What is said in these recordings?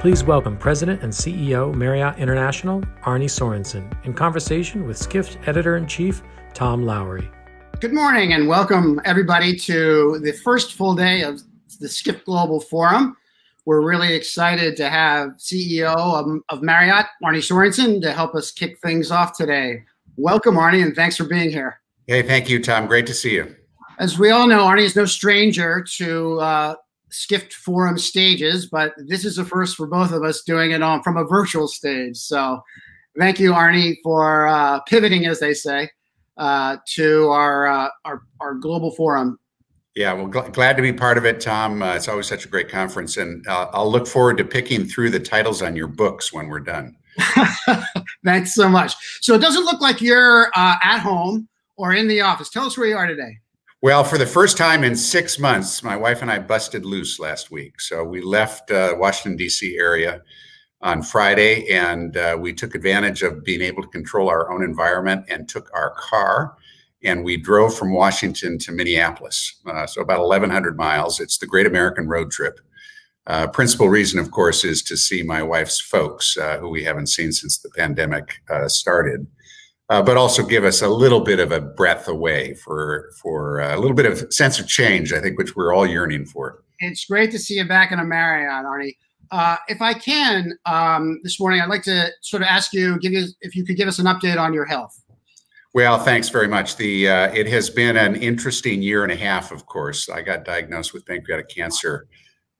Please welcome President and CEO Marriott International, Arne Sorenson, in conversation with Skift Editor-in-Chief Tom Lowry. Good morning and welcome everybody to the first full day of the Skift Global Forum. We're really excited to have CEO of Marriott, Arne Sorenson, to help us kick things off today. Welcome, Arne, and thanks for being here. Hey, thank you, Tom. Great to see you. As we all know, Arne is no stranger to Skift Forum stages, but this is a first for both of us doing it from a virtual stage. So thank you, Arne, for pivoting, as they say, to our global forum. Yeah, well, glad to be part of it, Tom. It's always such a great conference, and I'll look forward to picking through the titles on your books when we're done. Thanks so much. So it doesn't look like you're at home or in the office. Tell us where you are today. Well, for the first time in 6 months, my wife and I busted loose last week. So we left Washington, D.C. area on Friday, and we took advantage of being able to control our own environment and took our car, and we drove from Washington to Minneapolis. So about 1,100 miles. It's the Great American Road Trip. Principal reason, of course, is to see my wife's folks, who we haven't seen since the pandemic started. But also give us a little bit of a breath away for a little bit of sense of change, I think, which we're all yearning for. It's great to see you back in a Marriott, Arne. If I can, this morning, I'd like to sort of ask you, if you could give us an update on your health. Well, thanks very much. It has been an interesting year and a half, of course. I got diagnosed with pancreatic cancer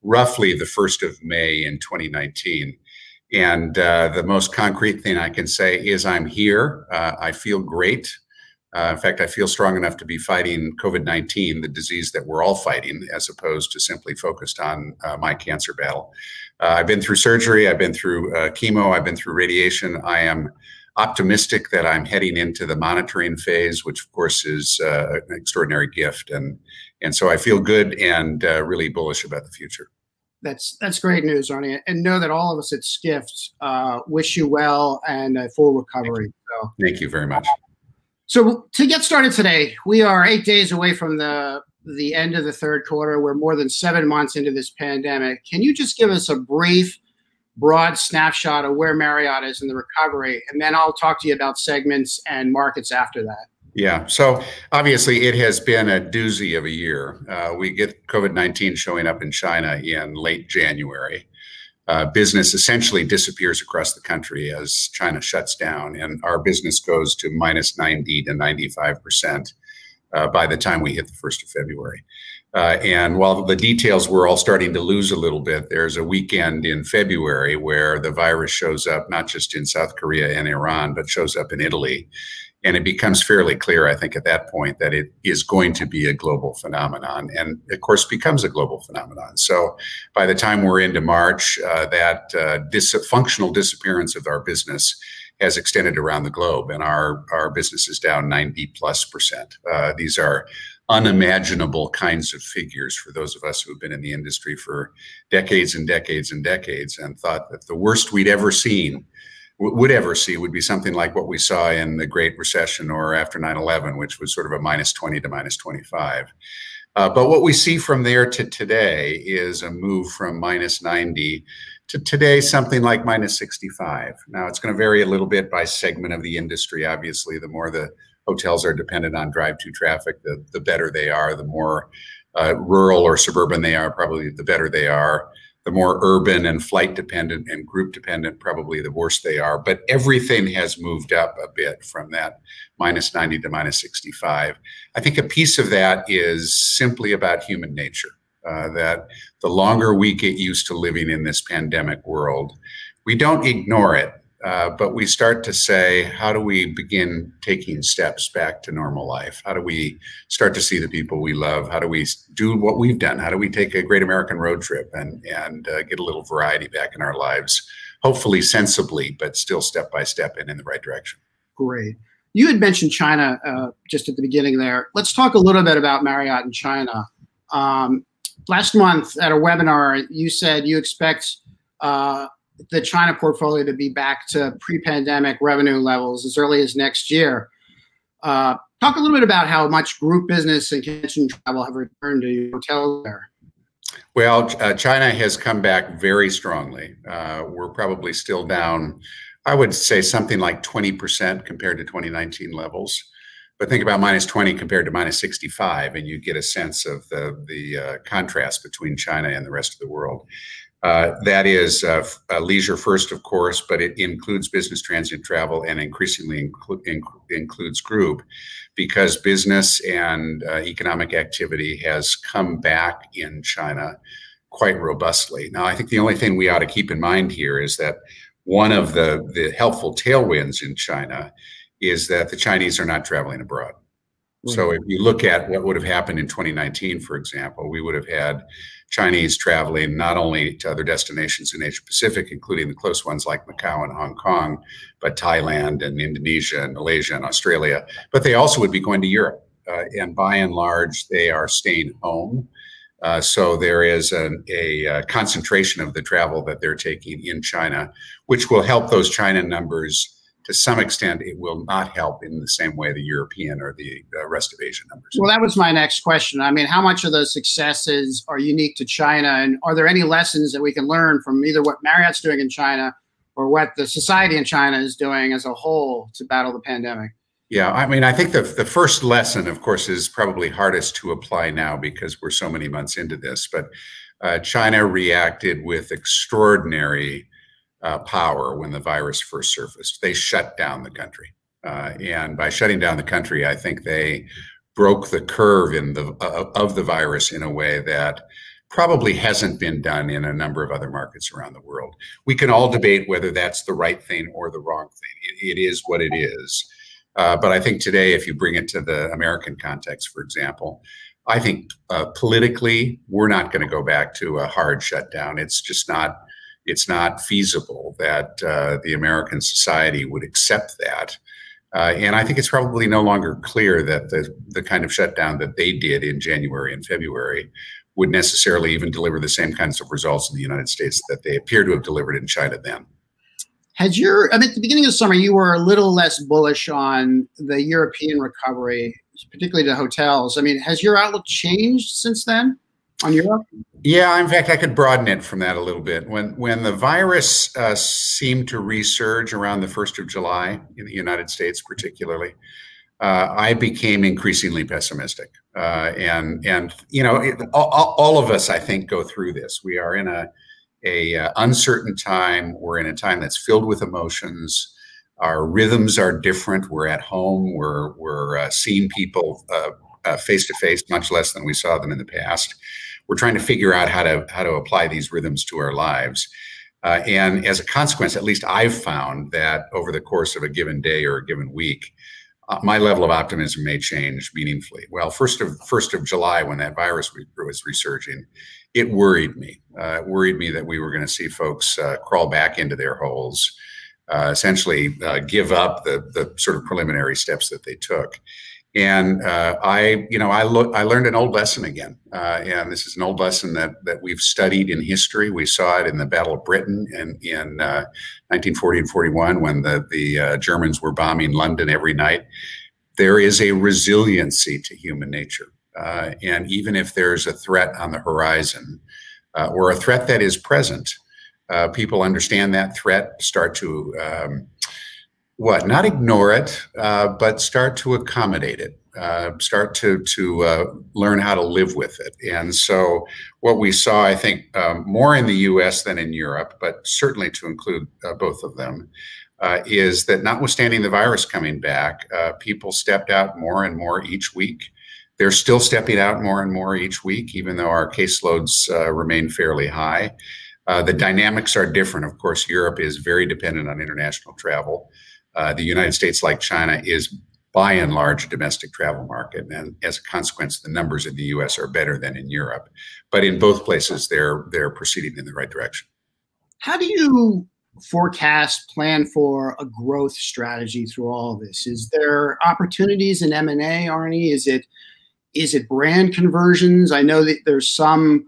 roughly the 1st of May in 2019. And the most concrete thing I can say is I'm here. I feel great. In fact, I feel strong enough to be fighting COVID-19, the disease that we're all fighting, as opposed to simply focused on my cancer battle. I've been through surgery. I've been through chemo. I've been through radiation. I am optimistic that I'm heading into the monitoring phase, which, of course, is an extraordinary gift. And so I feel good and really bullish about the future. That's great news, Arne, and know that all of us at Skift wish you well and a full recovery. Thank you very much. So to get started today, we are 8 days away from the end of the third quarter. We're more than 7 months into this pandemic. Can you just give us a brief, broad snapshot of where Marriott is in the recovery? And then I'll talk to you about segments and markets after that. Yeah, so obviously it has been a doozy of a year. We get COVID-19 showing up in China in late January. Business essentially disappears across the country as China shuts down, and our business goes to minus 90 to 95% by the time we hit the 1st of February. And while the details we're all starting to lose a little bit, there's a weekend in February where the virus shows up not just in South Korea and Iran, but shows up in Italy. And it becomes fairly clear, I think, at that point that it is going to be a global phenomenon, and of course becomes a global phenomenon. So by the time we're into March, that dysfunctional disappearance of our business has extended around the globe, and our business is down 90+%. These are unimaginable kinds of figures for those of us who have been in the industry for decades and decades and decades and thought that the worst would ever see would be something like what we saw in the Great Recession or after 9/11, which was sort of a minus 20 to minus 25. But what we see from there to today is a move from minus 90 to today, something like minus 65. Now, it's going to vary a little bit by segment of the industry. Obviously, the more the hotels are dependent on drive-to traffic, the better they are. The more rural or suburban they are, probably the better they are. The more urban and flight dependent and group dependent, probably the worse they are. But everything has moved up a bit from that minus 90 to minus 65. I think a piece of that is simply about human nature, that the longer we get used to living in this pandemic world, we don't ignore it, but we start to say, how do we begin taking steps back to normal life? How do we start to see the people we love? How do we do what we've done? How do we take a Great American Road Trip and get a little variety back in our lives? Hopefully sensibly, but still step by step and in the right direction. Great. You had mentioned China just at the beginning there. Let's talk a little bit about Marriott in China. Last month at a webinar, you said you expect the China portfolio to be back to pre-pandemic revenue levels as early as next year. Talk a little bit about how much group business and convention travel have returned to your hotel there. Well, China has come back very strongly. We're probably still down, I would say something like 20% compared to 2019 levels. But think about -20 compared to -65, and you get a sense of the contrast between China and the rest of the world. That is leisure first, of course, but it includes business transient travel and increasingly includes group, because business and economic activity has come back in China quite robustly. Now, I think the only thing we ought to keep in mind here is that one of the helpful tailwinds in China is that the Chinese are not traveling abroad. So if you look at what would have happened in 2019, for example, we would have had Chinese traveling not only to other destinations in Asia Pacific, including the close ones like Macau and Hong Kong, but Thailand and Indonesia and Malaysia and Australia, but they also would be going to Europe. And by and large, they are staying home. So there is a concentration of the travel that they're taking in China, which will help those China numbers. To some extent, it will not help in the same way the European or the rest of Asia numbers. Well, that was my next question. I mean, how much of those successes are unique to China? And are there any lessons that we can learn from either what Marriott's doing in China or what the society in China is doing as a whole to battle the pandemic? Yeah, I mean, I think the first lesson, of course, is probably hardest to apply now because we're so many months into this. But China reacted with extraordinary power when the virus first surfaced. They shut down the country. And by shutting down the country, I think they broke the curve of the virus in a way that probably hasn't been done in a number of other markets around the world. We can all debate whether that's the right thing or the wrong thing. It is what it is. But I think today, if you bring it to the American context, for example, I think politically, we're not going to go back to a hard shutdown. It's not feasible that the American society would accept that. And I think it's probably no longer clear that the kind of shutdown that they did in January and February would necessarily even deliver the same kinds of results in the United States that they appear to have delivered in China then. I mean, at the beginning of the summer, you were a little less bullish on the European recovery, particularly the hotels. I mean, has your outlook changed since then on Europe? Yeah, in fact, I could broaden it from that a little bit. When the virus seemed to resurge around the 1st of July in the United States, particularly, I became increasingly pessimistic. And you know, all of us, I think, go through this. We are in a uncertain time. We're in a time that's filled with emotions. Our rhythms are different. We're at home. We're seeing people face to face much less than we saw them in the past. We're trying to figure out how to apply these rhythms to our lives. And as a consequence, at least I've found that over the course of a given day or a given week, my level of optimism may change meaningfully. Well, first of July, when that virus was resurging, it worried me. It worried me that we were going to see folks crawl back into their holes, essentially give up the sort of preliminary steps that they took. And I learned an old lesson again. And this is an old lesson that we've studied in history. We saw it in the Battle of Britain in 1940 and 41 when the Germans were bombing London every night. There is a resiliency to human nature. And even if there's a threat on the horizon or a threat that is present, people understand that threat, start to not ignore it, but start to accommodate it, start to learn how to live with it. And so what we saw, I think, more in the US than in Europe, but certainly to include both of them, is that notwithstanding the virus coming back, people stepped out more and more each week. They're still stepping out more and more each week, even though our caseloads remain fairly high. The dynamics are different. Of course, Europe is very dependent on international travel. The United States, like China, is by and large a domestic travel market. And as a consequence, the numbers in the US are better than in Europe. But in both places, they're proceeding in the right direction. How do you forecast, plan for a growth strategy through all of this? Is there opportunities in M&A, Arne? Is it brand conversions? I know that there's some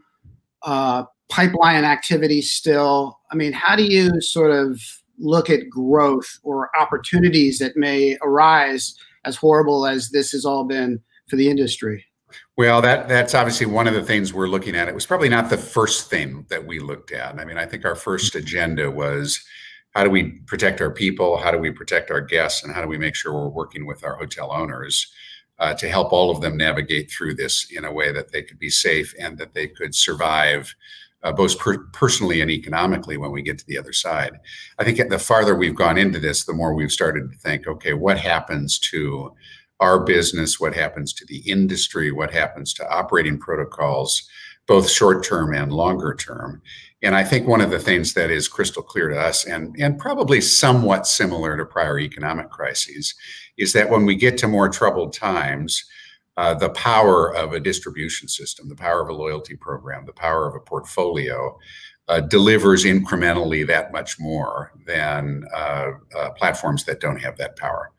pipeline activity still. I mean, how do you sort of look at growth or opportunities that may arise, as horrible as this has all been for the industry? Well, that's obviously one of the things we're looking at. It was probably not the first thing that we looked at. I mean, I think our first agenda was how do we protect our people? How do we protect our guests? And how do we make sure we're working with our hotel owners to help all of them navigate through this in a way that they could be safe and that they could survive both personally and economically when we get to the other side. I think the farther we've gone into this, the more we've started to think, okay, what happens to our business? What happens to the industry? What happens to operating protocols, both short-term and longer term? And I think one of the things that is crystal clear to us and probably somewhat similar to prior economic crises is that when we get to more troubled times, the power of a distribution system, the power of a loyalty program, the power of a portfolio delivers incrementally that much more than platforms that don't have that power.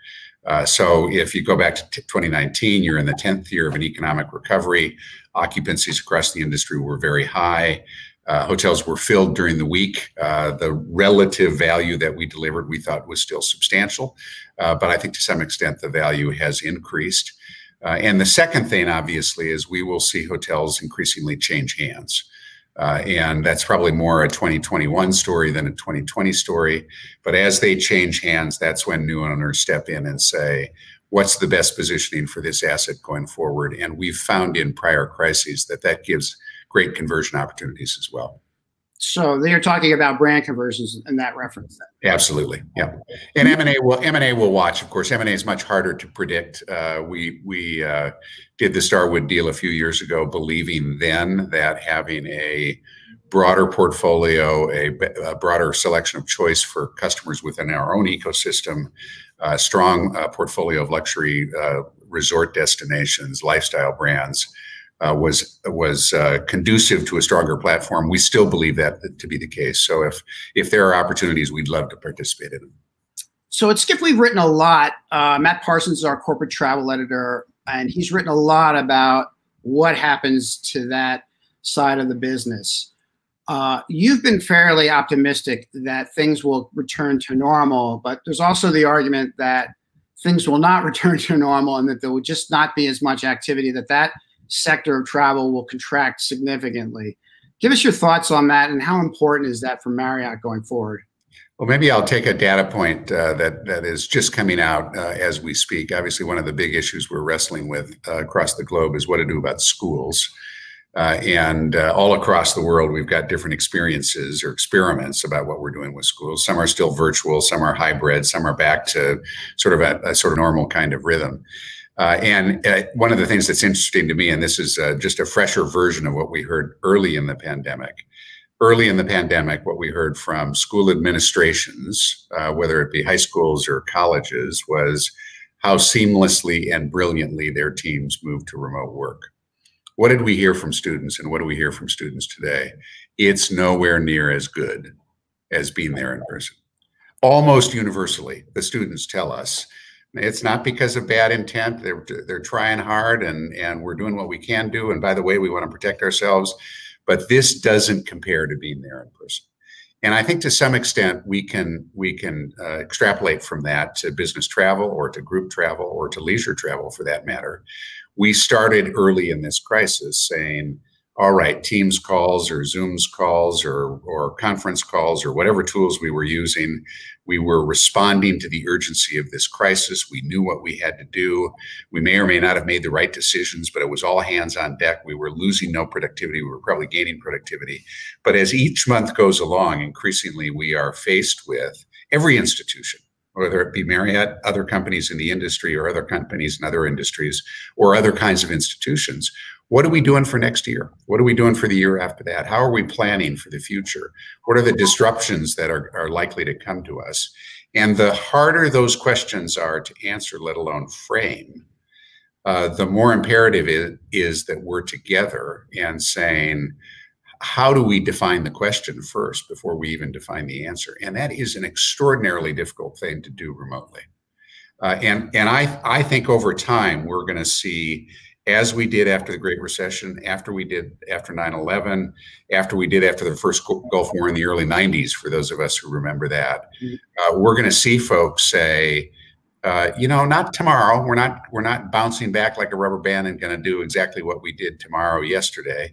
So if you go back to 2019, you're in the 10th year of an economic recovery. Occupancies across the industry were very high. Hotels were filled during the week. The relative value that we delivered, we thought was still substantial. But I think to some extent, the value has increased. And the second thing, obviously, is we will see hotels increasingly change hands. And that's probably more a 2021 story than a 2020 story. But as they change hands, that's when new owners step in and say, what's the best positioning for this asset going forward? And we've found in prior crises that that gives great conversion opportunities as well. So you're talking about brand conversions in that reference then. Absolutely, yeah. And M&A will watch. Of course, M&A is much harder to predict. We did the Starwood deal a few years ago, believing then that having a broader portfolio, a broader selection of choice for customers within our own ecosystem, a strong portfolio of luxury resort destinations, lifestyle brands, was conducive to a stronger platform. We still believe that to be the case. So if there are opportunities, we'd love to participate in them. So at Skift, we've written a lot. Matt Parsons is our corporate travel editor, and he's written a lot about what happens to that side of the business. You've been fairly optimistic that things will return to normal, but there's also the argument that things will not return to normal and that there will just not be as much activity, that sector of travel will contract significantly. Give us your thoughts on that, and how important is that for Marriott going forward? Well, maybe I'll take a data point that is just coming out as we speak. Obviously, one of the big issues we're wrestling with across the globe is what to do about schools. And all across the world, we've got different experiences or experiments about what we're doing with schools. Some are still virtual, some are hybrid, some are back to sort of a sort of normal kind of rhythm. And one of the things that's interesting to me, and this is just a fresher version of what we heard early in the pandemic. Early in the pandemic, what we heard from school administrations, whether it be high schools or colleges, was how seamlessly and brilliantly their teams moved to remote work. What did we hear from students, and what do we hear from students today? It's nowhere near as good as being there in person. Almost universally, the students tell us, it's not because of bad intent. They're trying hard, and we're doing what we can do. And by the way, we want to protect ourselves, but this doesn't compare to being there in person. And I think to some extent we can extrapolate from that to business travel, or to group travel, or to leisure travel for that matter. We started early in this crisis saying, all right, Teams calls or Zooms calls or conference calls or whatever tools we were using, we were responding to the urgency of this crisis. We knew what we had to do. We may or may not have made the right decisions, but it was all hands on deck. We were losing no productivity. We were probably gaining productivity. But as each month goes along, increasingly we are faced with every institution, whether it be Marriott, other companies in the industry, or other companies in other industries, or other kinds of institutions. What are we doing for next year? What are we doing for the year after that? How are we planning for the future? What are the disruptions that are likely to come to us? And the harder those questions are to answer, let alone frame, the more imperative it is that we're together and saying, how do we define the question first before we even define the answer? And that is an extraordinarily difficult thing to do remotely. And I think over time, we're going to see, as we did after the Great Recession, after we did after 9/11, after we did after the first Gulf War in the early 90s, for those of us who remember that, we're going to see folks say, Not tomorrow. We're not bouncing back like a rubber band and going to do exactly what we did yesterday,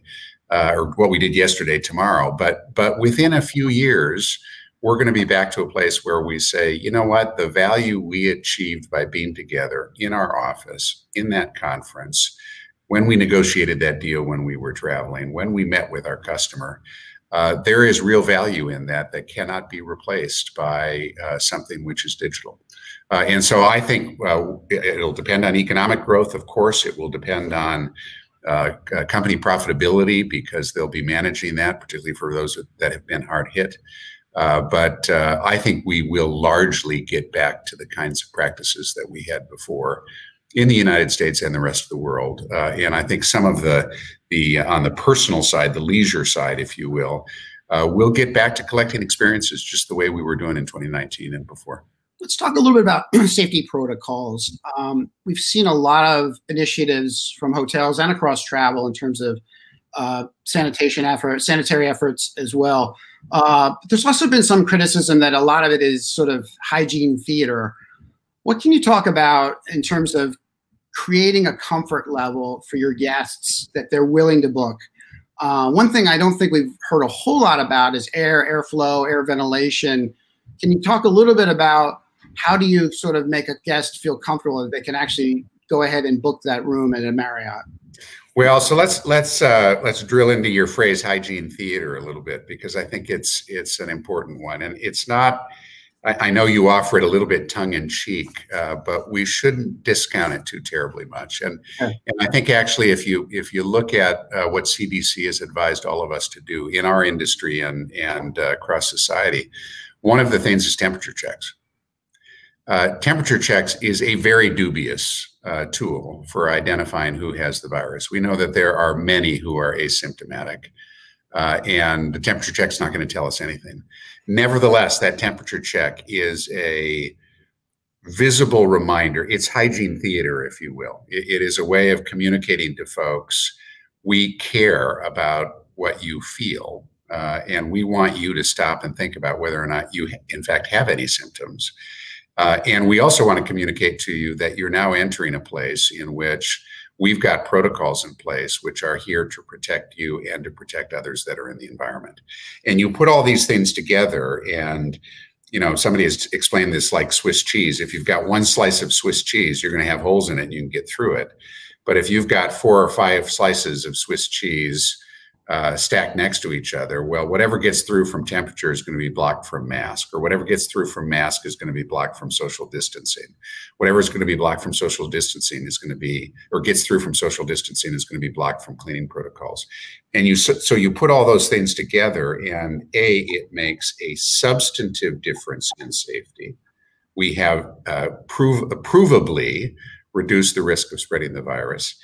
or what we did yesterday tomorrow. But within a few years, we're going to be back to a place where we say, you know what, the value we achieved by being together in our office, in that conference, when we negotiated that deal, when we were traveling, when we met with our customer, there is real value in that cannot be replaced by something which is digital. And so I think it'll depend on economic growth, of course. It will depend on company profitability, because they'll be managing that, particularly for those that have been hard hit. But I think we will largely get back to the kinds of practices that we had before in the United States and the rest of the world. And I think some of the on the personal side, the leisure side, if you will, we'll get back to collecting experiences just the way we were doing in 2019 and before. Let's talk a little bit about safety protocols. We've seen a lot of initiatives from hotels and across travel in terms of sanitary efforts as well. There's also been some criticism that a lot of it is sort of hygiene theater. What can you talk about in terms of creating a comfort level for your guests that they're willing to book? One thing I don't think we've heard a whole lot about is airflow, air ventilation. Can you talk a little bit about how do you sort of make a guest feel comfortable that they can actually go ahead and book that room at a Marriott? Well, so let's drill into your phrase hygiene theater a little bit, because I think it's an important one, and it's not. I know you offer it a little bit tongue in cheek, but we shouldn't discount it too terribly much. And I think actually, if you look at what CDC has advised all of us to do in our industry and across society, one of the things is temperature checks. Temperature checks is a very dubious tool for identifying who has the virus. We know that there are many who are asymptomatic, and the temperature check's not going to tell us anything. Nevertheless, that temperature check is a visible reminder. It's hygiene theater, if you will. It is a way of communicating to folks, we care about what you feel, and we want you to stop and think about whether or not you, in fact, have any symptoms. And we also want to communicate to you that you're now entering a place in which we've got protocols in place which are here to protect you and to protect others that are in the environment. And you put all these things together, and somebody has explained this like Swiss cheese. If you've got one slice of Swiss cheese, you're going to have holes in it and you can get through it. But if you've got 4 or 5 slices of Swiss cheese stacked next to each other, well, whatever gets through from temperature is going to be blocked from mask, or whatever gets through from mask is going to be blocked from social distancing. Whatever is going to be blocked from social distancing is going to be, or gets through from social distancing is going to be blocked from cleaning protocols. And so you put all those things together, and it makes a substantive difference in safety. We have provably reduced the risk of spreading the virus.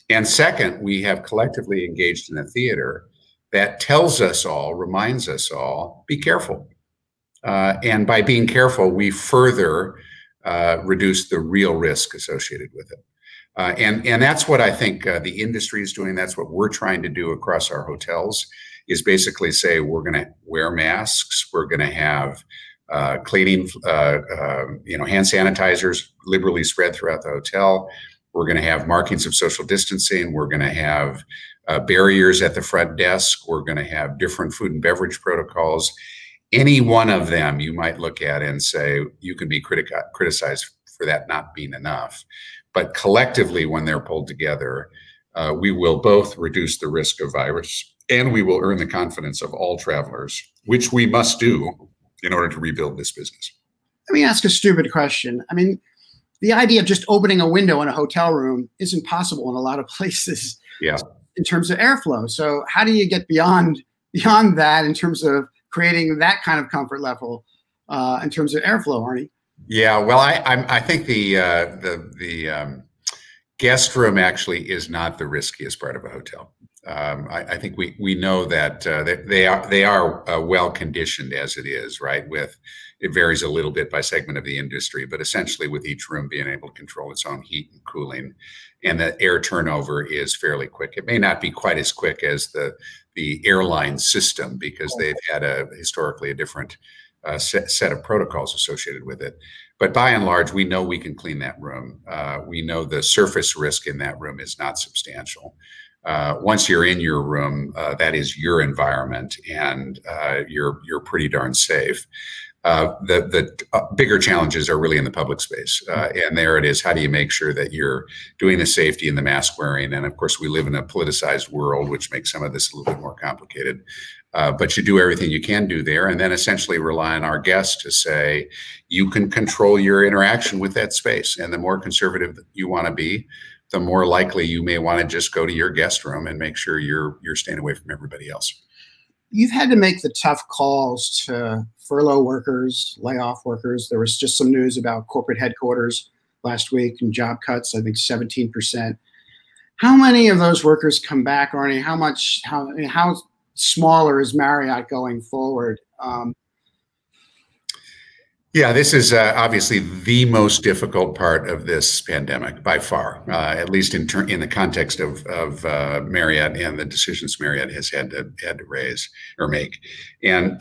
And second, we have collectively engaged in a theater that tells us all, reminds us all, be careful. And by being careful, we further reduce the real risk associated with it. And that's what I think the industry is doing. That's what we're trying to do across our hotels, is basically say we're going to wear masks. We're going to have cleaning, hand sanitizers liberally spread throughout the hotel. We're going to have markings of social distancing. We're going to have barriers at the front desk. We're going to have different food and beverage protocols. Any one of them you might look at and say, you can be criticized for that not being enough. But collectively, when they're pulled together, we will both reduce the risk of virus, and we will earn the confidence of all travelers, which we must do in order to rebuild this business. Let me ask a stupid question. I mean, the idea of just opening a window in a hotel room isn't possible in a lot of places. Yeah. In terms of airflow. So how do you get beyond that in terms of creating that kind of comfort level in terms of airflow, Arne? Yeah, well, I think the guest room actually is not the riskiest part of a hotel. I think we know that they are well conditioned as it is, right? It varies a little bit by segment of the industry, but essentially with each room being able to control its own heat and cooling, and the air turnover is fairly quick. It may not be quite as quick as the airline system, because they've had historically a different set of protocols associated with it. But by and large, we know we can clean that room. We know the surface risk in that room is not substantial. Once you're in your room, that is your environment, and you're pretty darn safe. The bigger challenges are really in the public space. And there it is. How do you make sure that you're doing the safety and the mask wearing? And of course, we live in a politicized world, which makes some of this a little bit more complicated. But you do everything you can do there, and then essentially rely on our guests to say, you can control your interaction with that space. And the more conservative you want to be, the more likely you may want to just go to your guest room and make sure you're staying away from everybody else. You've had to make the tough calls to furlough workers, lay off workers. There was just some news about corporate headquarters last week and job cuts, I think 17%. How many of those workers come back, Arne? How smaller is Marriott going forward? Yeah, this is obviously the most difficult part of this pandemic by far, at least in the context of Marriott and the decisions Marriott has had to raise or make. And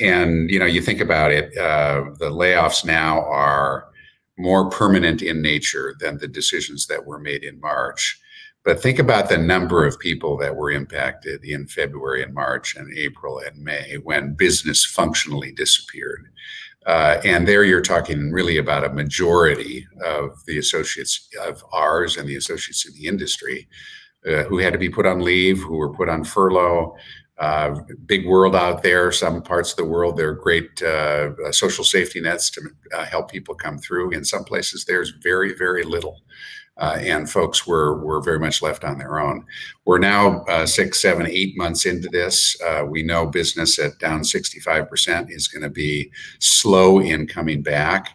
you think about it, the layoffs now are more permanent in nature than the decisions that were made in March. But think about the number of people that were impacted in February and March and April and May when business functionally disappeared. And there you're talking really about a majority of the associates of ours and the associates in the industry who had to be put on leave, who were put on furlough. Big world out there. Some parts of the world, there are great social safety nets to help people come through. In some places, there's very, very little. And folks were very much left on their own. We're now 6, 7, 8 months into this. We know business at down 65% is going to be slow in coming back.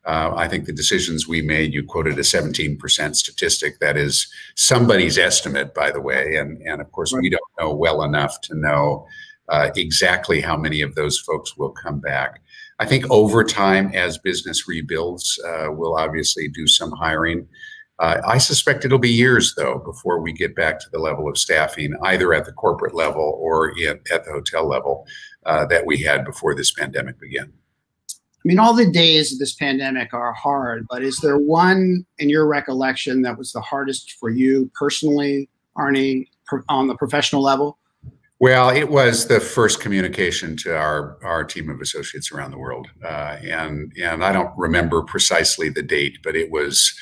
I think the decisions we made, you quoted a 17% statistic. That is somebody's estimate, by the way. And of course, we don't know well enough to know exactly how many of those folks will come back. I think over time, as business rebuilds, we'll obviously do some hiring. I suspect it'll be years, though, before we get back to the level of staffing, either at the corporate level or at the hotel level that we had before this pandemic began. I mean, all the days of this pandemic are hard, but is there one in your recollection that was the hardest for you personally, Arne, on the professional level? Well, it was the first communication to our team of associates around the world. And I don't remember precisely the date, but it was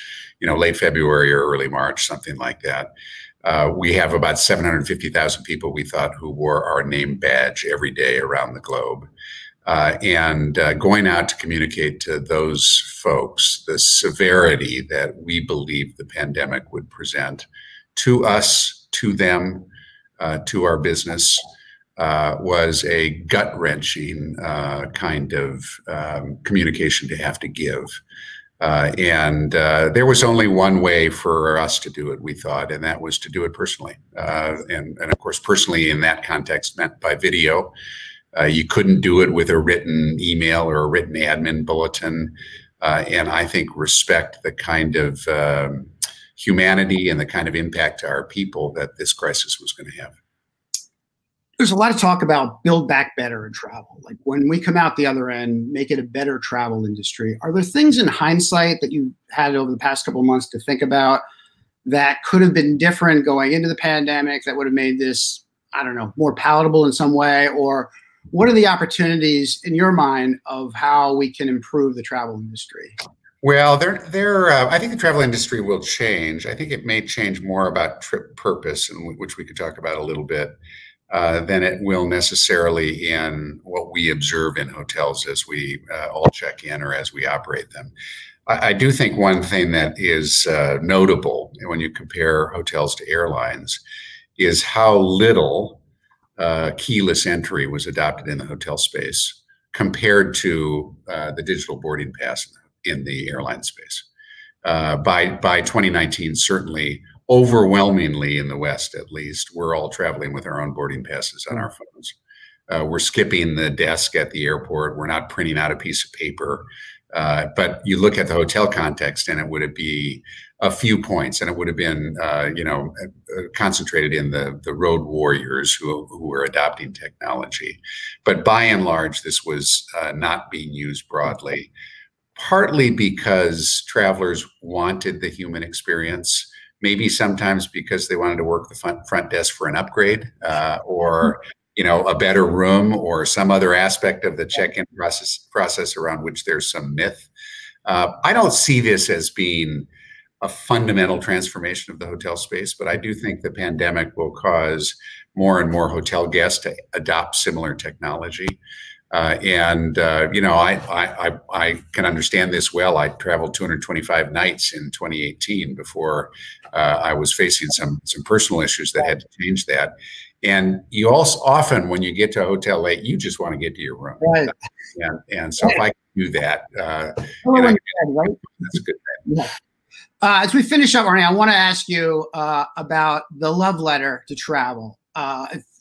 late February or early March, something like that. We have about 750,000 people, we thought, who wore our name badge every day around the globe. And going out to communicate to those folks the severity that we believed the pandemic would present to us, to them, to our business, was a gut-wrenching kind of communication to have to give. And there was only one way for us to do it, we thought, and that was to do it personally. And of course, personally in that context meant by video. You couldn't do it with a written email or a written admin bulletin. And I think respect the kind of humanity and the kind of impact to our people that this crisis was going to have. There's a lot of talk about build back better in travel. Like when we come out the other end, make it a better travel industry. Are there things in hindsight that you had over the past couple of months to think about that could have been different going into the pandemic that would have made this, I don't know, more palatable in some way? Or what are the opportunities in your mind of how we can improve the travel industry? Well, I think the travel industry will change. I think it may change more about trip purpose, which we could talk about a little bit, than it will necessarily in what we observe in hotels as we all check in or as we operate them. I do think one thing that is notable when you compare hotels to airlines is how little keyless entry was adopted in the hotel space compared to the digital boarding pass in the airline space. By 2019, certainly, overwhelmingly in the West, at least, we're all traveling with our own boarding passes on our phones. We're skipping the desk at the airport. We're not printing out a piece of paper. But you look at the hotel context, and it would be a few points, and it would have been, concentrated in the road warriors who were adopting technology. But by and large, this was not being used broadly, partly because travelers wanted the human experience, maybe sometimes because they wanted to work the front desk for an upgrade, or a better room, or some other aspect of the check-in process around which there's some myth. I don't see this as being a fundamental transformation of the hotel space, but I do think the pandemic will cause more and more hotel guests to adopt similar technology. I can understand this well. I traveled 225 nights in 2018 before I was facing some personal issues that had to change that. And you also often, when you get to a hotel late, you just want to get to your room. Right. And so if I can do that, right? That's a good thing. Yeah. As we finish up, Arne, I want to ask you about the love letter to travel.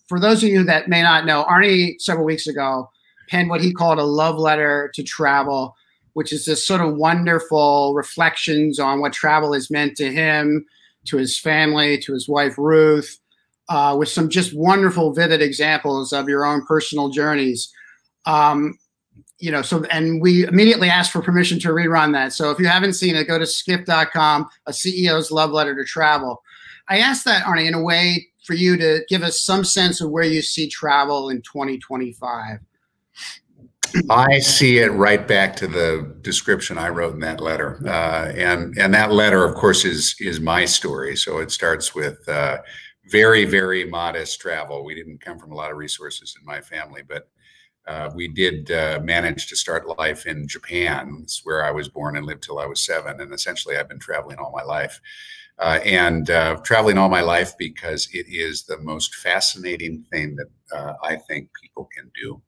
For those of you that may not know, Arne, several weeks ago, penned what he called a love letter to travel, which is this sort of wonderful reflections on what travel has meant to him, to his family, to his wife, Ruth, with some just wonderful, vivid examples of your own personal journeys. And we immediately asked for permission to rerun that. So if you haven't seen it, go to skift.com, a CEO's love letter to travel. I asked that, Arne, in a way for you to give us some sense of where you see travel in 2025. I see it right back to the description I wrote in that letter. And that letter, of course, is my story. So it starts with very, very modest travel. We didn't come from a lot of resources in my family, but we did manage to start life in Japan. It's where I was born and lived till I was 7. And essentially, I've been traveling all my life. Traveling all my life because it is the most fascinating thing that I think people can do.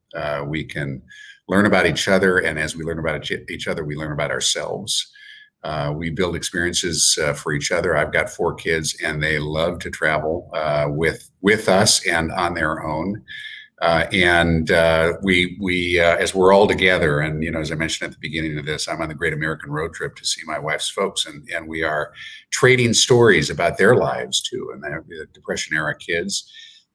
We can learn about each other, and as we learn about each other, we learn about ourselves. We build experiences for each other. I've got 4 kids, and they love to travel with us and on their own. As we're all together, and as I mentioned at the beginning of this, I'm on the Great American Road Trip to see my wife's folks, and we are trading stories about their lives too, and the Depression era kids.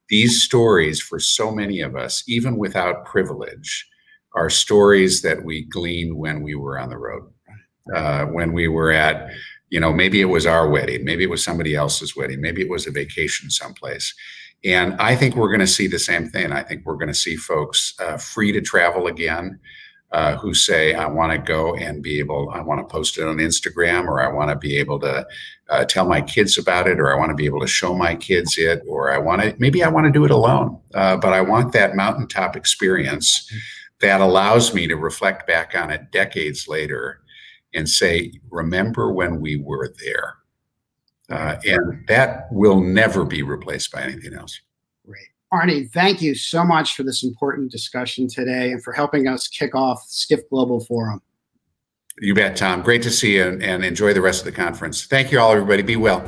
These stories, for so many of us, even without privilege, are stories that we gleaned when we were on the road, when we were at, maybe it was our wedding, maybe it was somebody else's wedding, maybe it was a vacation someplace. And I think we're going to see the same thing. I think we're going to see folks free to travel again, who say, I want to go and I want to post it on Instagram, or I want to be able to tell my kids about it, or I want to be able to show my kids it, or maybe I want to do it alone. But I want that mountaintop experience that allows me to reflect back on it decades later and say, remember when we were there. And that will never be replaced by anything else. Great. Arne, thank you so much for this important discussion today and for helping us kick off Skift Global Forum. You bet, Tom. Great to see you, and enjoy the rest of the conference. Thank you all, everybody. Be well.